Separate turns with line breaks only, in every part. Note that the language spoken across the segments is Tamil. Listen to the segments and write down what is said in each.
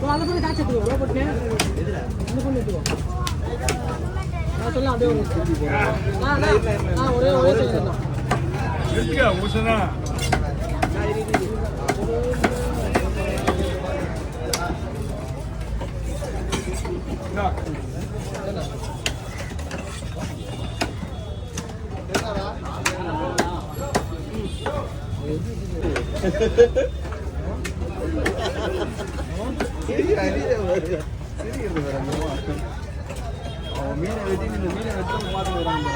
அந்த பொண்ணு காய்ச்சி எடுத்துக்கோ போட்டு அந்த பொண்ணு எடுத்துக்கோ நான் சொல்ல அப்படியே ஒரே ஒரே செய்யலாம்
இருக்கா ஊசனா மீனை வெட்டி மீனை வெட்ட பார்த்து வராங்க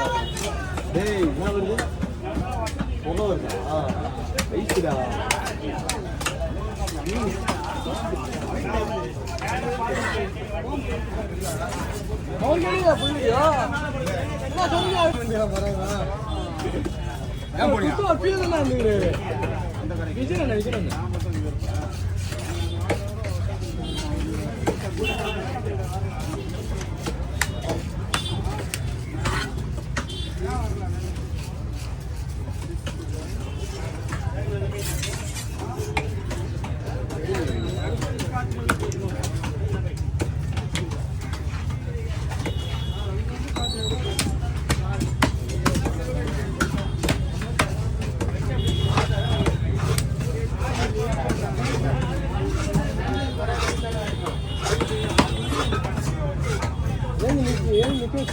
டேய் என்ன வருது பொண்ணு வருதா வைக்குடா புள்ளியா என்ன சொல்லுங்க விஜய்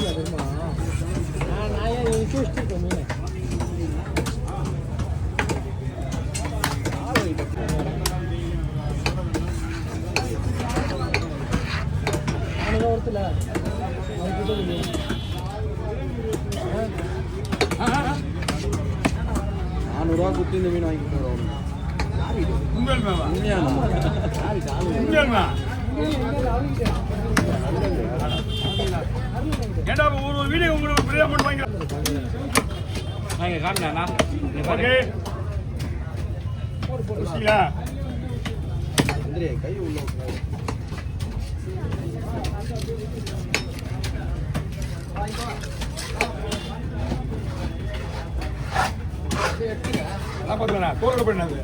தெரியுமா நான் ஏன் வச்சிருக்கேன் மீன் ஒருத்தல ₹400 கொடுத்து இந்த மீன் வாங்கிட்டு வரோம் ஏண்டா ஒரு வீடியோ உங்களுக்கு ஃப்ரீயா போட்டு வாங்க காட்டுனா ஓகே போடுறீங்களா
இந்திரே கை உள்ள
நான் பார்த்தேனா தோல்ல பண்ணாது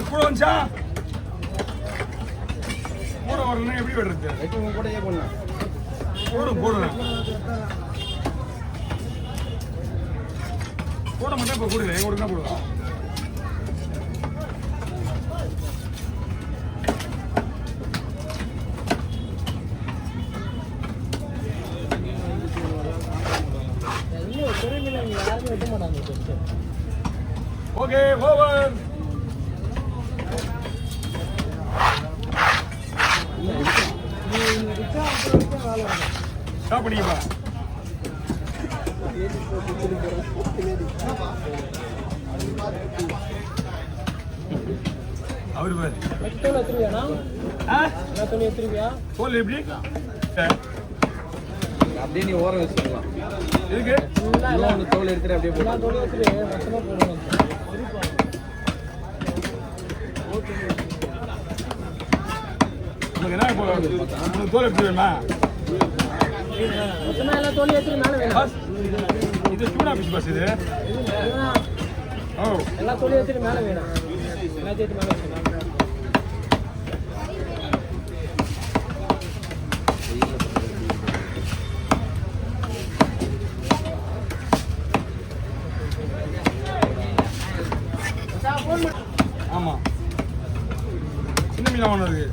கூட வந்துச்சா கூட வரலன்னா எப்படி வருது
கூடயே போடலாம்
போடும் போடுறேன் போட மாட்டேன் இப்போ கொடுக்குறேன் எங்க கொடுக்க போடுவேன் ஓகே ஓவர் ஸ்டாப் பண்ணிப்பா அவரு பேர் தோல் எப்படி
அப்படியே நீ ஓரம் வச்சுக்கலாம்
இருக்கு
தோல் எடுத்துட்டு அப்படியே போடலாம் தோல் எடுத்துட்டு மொத்தமா போடணும்
உங்களுக்கு என்ன இப்போ தோல் எப்படி வேணுமா
மொத்தமா எல்லா தோல் எடுத்துட்டு மேல வேணும்
இது டூனா பிஷ் பஸ் இது ஓ
எல்லா தோல் எடுத்துட்டு மேல வேணும் எல்லாத்தையும் எடுத்து மேல வச்சுக்கலாம்
ஆமா சின்ன மீன் ஒன்று இருக்கு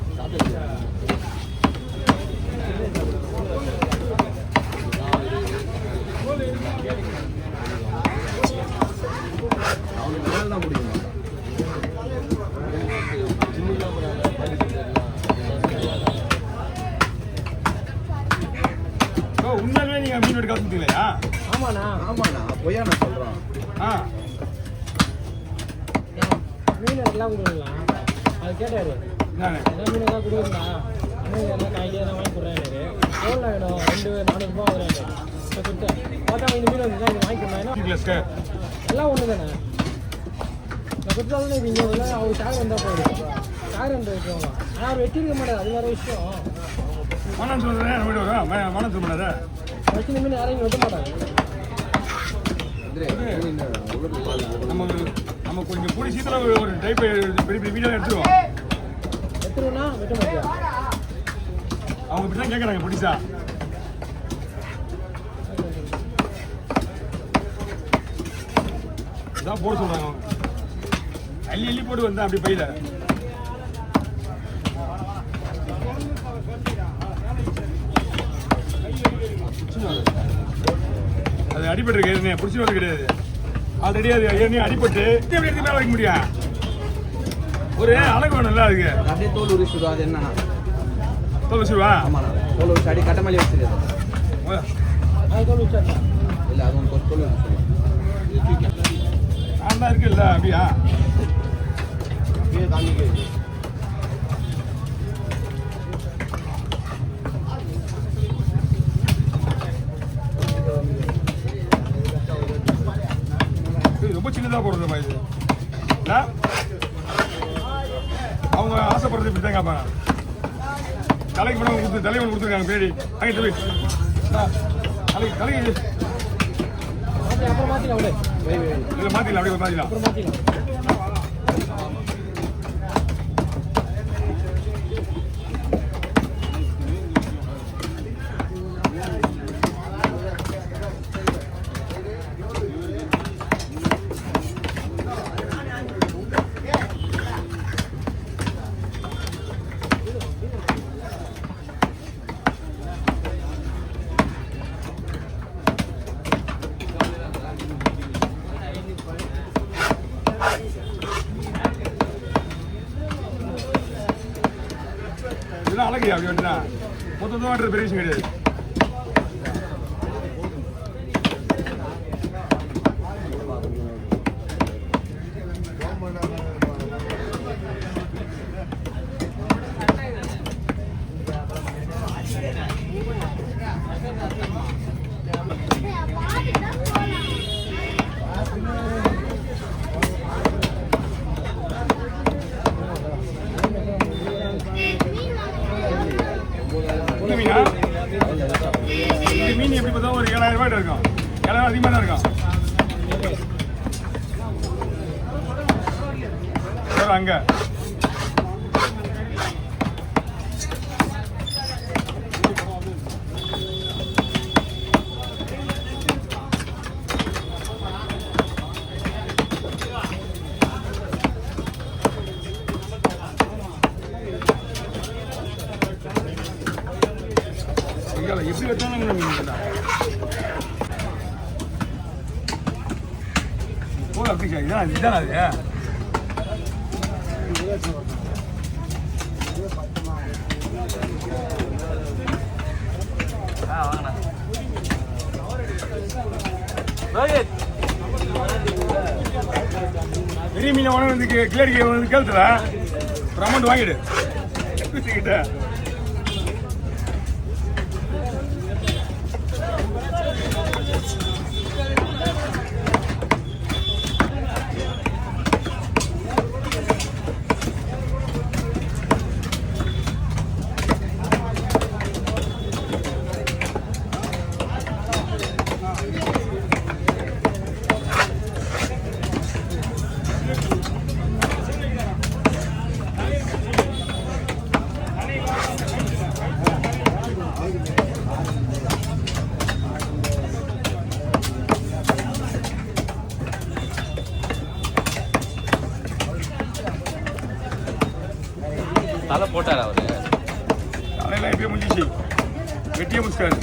உண்மையிலே நீங்க மீன் எடுக்க ஆரம்பிச்சீங்களா?
ஆமாண்ணா பொய்யா நான் சொல்றேன்
மீன்
எல்லாம் கொடுக்கலாம். அது கேட்டாரு என்ன மீன் தான் கொடுக்குறா இன்னும் எல்லாம் காய்கறி எல்லாம் வாங்கி கொடுறாரு. எவ்வளோ ஆகிடும் 200-400 ரூபா வராது. இப்போ கொடுத்தேன் பார்த்தா இந்த மீன் வந்து தான் வாங்கி கொடுத்தா எல்லாம் ஒன்று தானே. நான் கொடுத்தாலும் இது இங்கே இல்லை அவர் சார் வந்தால் போயிடும். சார் வந்து வைக்கிறவங்க ஆனால் அவர் வெட்டிருக்க மாட்டார். அது வேறு விஷயம்.
மனம் சொல்றேன் மனம் சொல்ல மாட்டாத
வச்சு மீன் யாரையும் வெட்ட மாட்டாங்க.
நம்ம கொஞ்சம் கூடி சீக்கிரம் ஒரு டைப் பெரிய பெரிய வீடியோ எடுத்துருவோம்.
எடுத்துருவோம்னா வெட்ட மாட்டியா?
அவங்க இப்படி தான் கேட்குறாங்க பிடிச்சா. இதான் போட சொல்கிறாங்க அவங்க. அள்ளி அள்ளி போட்டு வந்தேன் அப்படி பையில. அது அடிபட்டு இருக்கு பிடிச்சி வந்து கிடையாது. ஆல்ரெடி அது ஏற்கனவே அடிபட்டு எப்படி எடுத்து மேலே வைக்க முடியும்? ஒரு அழகு வேணும்ல அதுக்கு.
அப்படியே தோல் உரிச்சுடும். அது என்னன்னா
தோல் வச்சுருவா.
ஆமாண்ணா தோல் உரிச்சு அடி கட்டமல்லி வச்சிருது.
அது தோல் வச்சா
இல்லை அது ஒன்று தோல் உரிச்சு
நான் தான் இருக்குல்ல அப்படியா
அப்படியே தாங்கிக்க.
ரொம்ப சின்னதாக போடுறதுமா இது. அவங்க ஆசைப்படுறது இப்படி தான் கேட்பாங்க. தலைக்கு படம் கொடுத்து தலைவன் கொடுத்துருக்காங்க பேடி அங்கே சொல்லி தலைக்கு தலைக்கு
அப்புறம் மாற்றிக்கலாம் விட
இல்லை மாற்றிக்கலாம் அப்படியே மாற்றிக்கலாம்.
அப்புறம் மாற்றிக்கலாம்.
இதெல்லாம் அழகு அப்படி வந்துட்டா மொத்தம் வாட்டுறது பெரிய விஷயம் கிடையாது. மீன் எப்படி பார்த்தா ஒரு 7,000 ரூபாய் இருக்கும். 7,000 அதிகமாக தான் இருக்கும். அங்க எப்படி வச்சாலும் போல அப்படி இதான் இதுதான் அது. பெரிய மீனை வந்து கிளடிக்க வந்து கேளுத்துல ஒரு அமௌண்ட் வாங்கிடு கிட்ட.
தலை போட்டார் அவரு.
தலையெல்லாம் எப்படியே முடிஞ்சிச்சு, வெட்டியே முடிச்சிட்டாரு.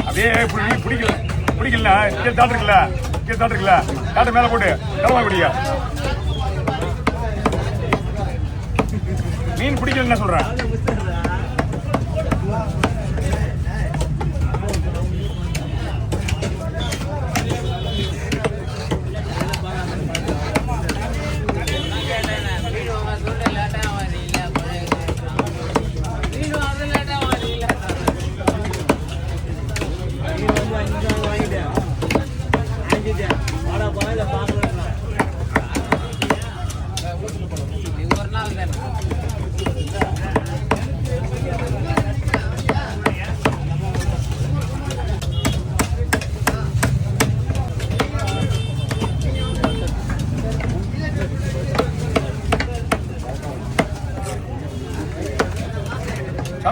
அப்படியே பிடிக்கல பிடிக்கல தாட்டுருக்குல்ல தாட்டு மேலே போட்டு கிளம்ப பிடிக்க மீன் பிடிக்கல என்ன சொல்றேன்.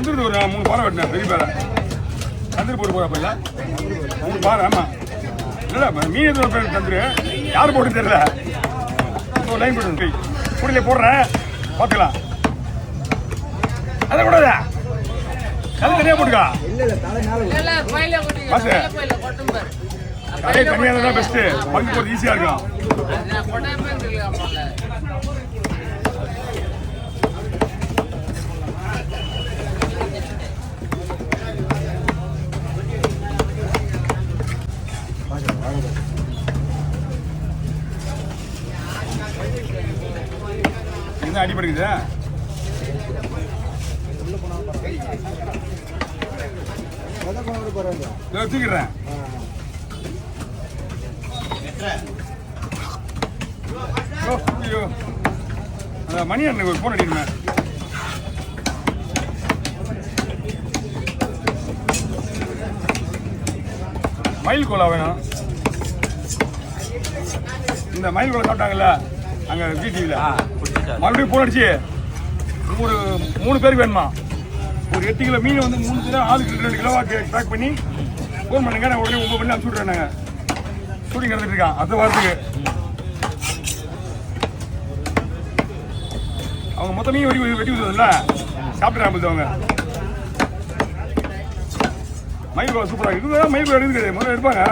தந்துருது ஒரு 3 பாறை வெட்டினேன் பெரிய பாறை தந்துரு போட்டு போகிறப்ப இல்லை 3 பாறை ஆமாம் இல்லை மீன் எதுவும் தந்துரு யார் போட்டு தெரியல லைன் போட்டு போய் குடியில போடுறேன் பார்த்துக்கலாம் அதை கூடாதா அது தனியாக போட்டுக்கா காசு அதே தனியாக தான் பெஸ்ட்டு பங்கு போகிறது ஈஸியாக இருக்கும் என்ன அடிப்படுக்குது தூக்கிடுறேன் மணி அண்ணனுக்கு ஒரு ஃபோன் அடிக்கணுமே மயில் கோலா வேணும் இந்த மயில் கோலா சாப்பிட்டாங்கல்ல அங்கே டிவியில் மறுபடியும் ஃபோன் அடிச்சு ஒரு 3 பேருக்கு வேணுமா ஒரு 8 கிலோ மீன் வந்து 3 கிலோ ஆளுக்கு 2 கிலோவா பேக் பண்ணி ஃபோன் பண்ணுங்க நான் உடனே 9 பண்ணி அனுப்பிச்சு விட்றேன் நாங்கள் ஷூட்டிங் நடந்துட்டு இருக்கான் அடுத்த வாரத்துக்கு அவங்க மொத்தம் மீன் வெட்டி விடுறதுல சாப்பிட்றாங்க அவங்க மயில் கோலா சூப்பராக இருக்குது மயில் கோலா எடுக்குது முதல்ல எடுப்பாங்க